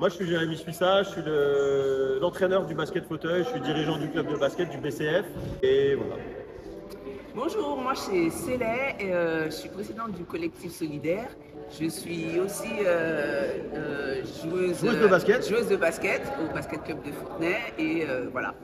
Moi, je suis Jérémy Suissa, je suis l'entraîneur du basket fauteuil, je suis dirigeant du club de basket du BCF et voilà. Bonjour, moi c'est Célé et je suis présidente du collectif solidaire. Je suis aussi joueuse de basket au basket club de Fontenay et voilà.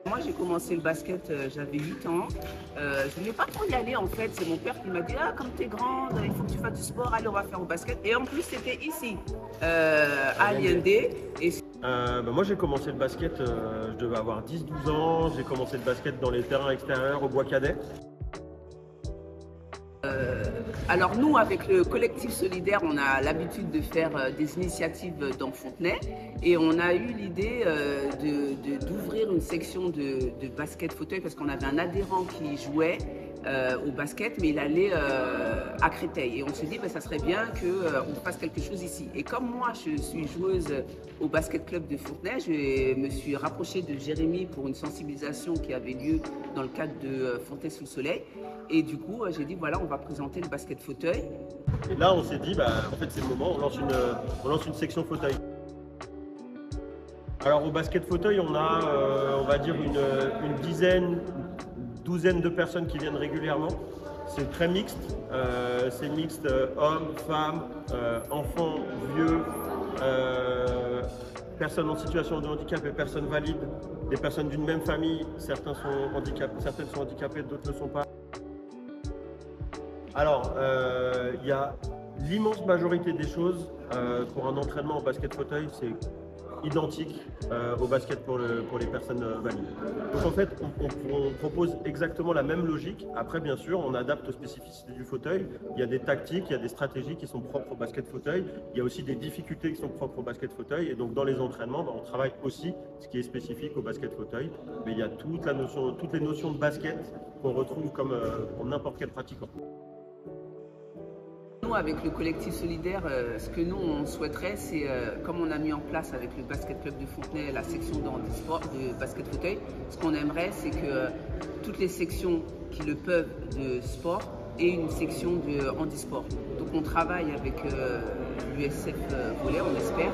Moi j'ai commencé le basket, j'avais 8 ans. Je voulais pas trop y aller en fait, c'est mon père qui m'a dit « Ah comme t'es grande, il faut que tu fasses du sport, allez on va faire au basket ». Et en plus c'était ici, à l'IND. Moi j'ai commencé le basket, je devais avoir 10-12 ans, j'ai commencé le basket dans les terrains extérieurs au Bois Cadet. Alors nous, avec le collectif solidaire, on a l'habitude de faire des initiatives dans Fontenay et on a eu l'idée d'ouvrir une section de basket fauteuil parce qu'on avait un adhérent qui jouait au basket mais il allait à Créteil et on s'est dit ça serait bien qu'on fasse quelque chose ici. Et comme moi je suis joueuse au basket club de Fontenay, je me suis rapprochée de Jérémy pour une sensibilisation qui avait lieu dans le cadre de Fontenay sous le soleil. Et du coup, j'ai dit, voilà, on va présenter le basket fauteuil. Et là, on s'est dit, en fait, c'est le moment, on lance une section fauteuil. Alors, au basket fauteuil, on a, on va dire, une douzaine de personnes qui viennent régulièrement. C'est très mixte. C'est mixte hommes, femmes, enfants, vieux, personnes en situation de handicap et personnes valides, des personnes d'une même famille. Certaines sont handicapées, d'autres ne le sont pas. Alors, il y a l'immense majorité des choses pour un entraînement au basket fauteuil, c'est identique au basket pour les personnes valides. Donc en fait, on propose exactement la même logique. Après, bien sûr, on adapte aux spécificités du fauteuil. Il y a des tactiques, il y a des stratégies qui sont propres au basket fauteuil. Il y a aussi des difficultés qui sont propres au basket fauteuil. Et donc dans les entraînements, on travaille aussi ce qui est spécifique au basket fauteuil. Mais il y a toutes les notions de basket qu'on retrouve comme pour n'importe quel pratiquant. Avec le collectif solidaire, ce que nous on souhaiterait, c'est comme on a mis en place avec le basket club de Fontenay la section de basket fauteuil, ce qu'on aimerait c'est que toutes les sections qui le peuvent de sport aient une section de handisport. Donc on travaille avec l'USF volley, on espère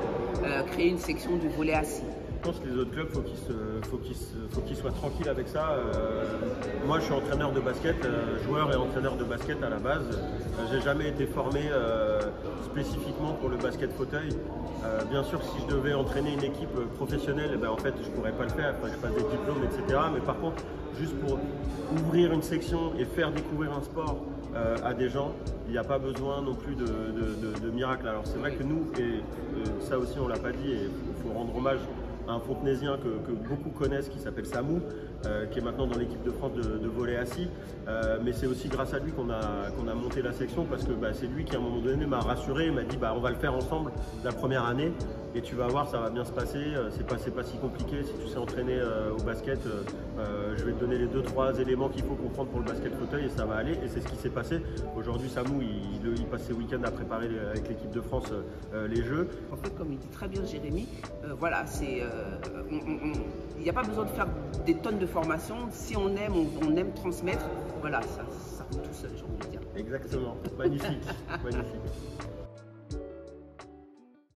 créer une section de volley assis. Je pense que les autres clubs, faut qu'ils soient tranquilles avec ça. Moi, je suis entraîneur de basket, joueur et entraîneur de basket à la base. J'ai jamais été formé spécifiquement pour le basket fauteuil. Bien sûr, si je devais entraîner une équipe professionnelle, en fait, je pourrais pas le faire. Il faut que je fasse des diplômes, etc. Mais par contre, juste pour ouvrir une section et faire découvrir un sport à des gens, il n'y a pas besoin non plus de miracle. Alors c'est vrai que nous, et ça aussi on l'a pas dit, et il faut rendre hommage un Fontenaisien que beaucoup connaissent qui s'appelle Samou, qui est maintenant dans l'équipe de France de volley assis. Mais c'est aussi grâce à lui qu'on a monté la section parce que c'est lui qui à un moment donné m'a rassuré, m'a dit on va le faire ensemble la première année et tu vas voir ça va bien se passer, c'est pas si compliqué si tu sais entraîner au basket, je vais te donner les 2-3 éléments qu'il faut comprendre pour le basket fauteuil et ça va aller et c'est ce qui s'est passé. Aujourd'hui Samou il passe ses week-ends à préparer avec l'équipe de France les jeux. En fait comme il dit très bien Jérémy, voilà c'est il n'y a pas besoin de faire des tonnes de formation. Si on aime transmettre, voilà, ça roule tout seul, j'ai envie de dire. Exactement, magnifique, magnifique.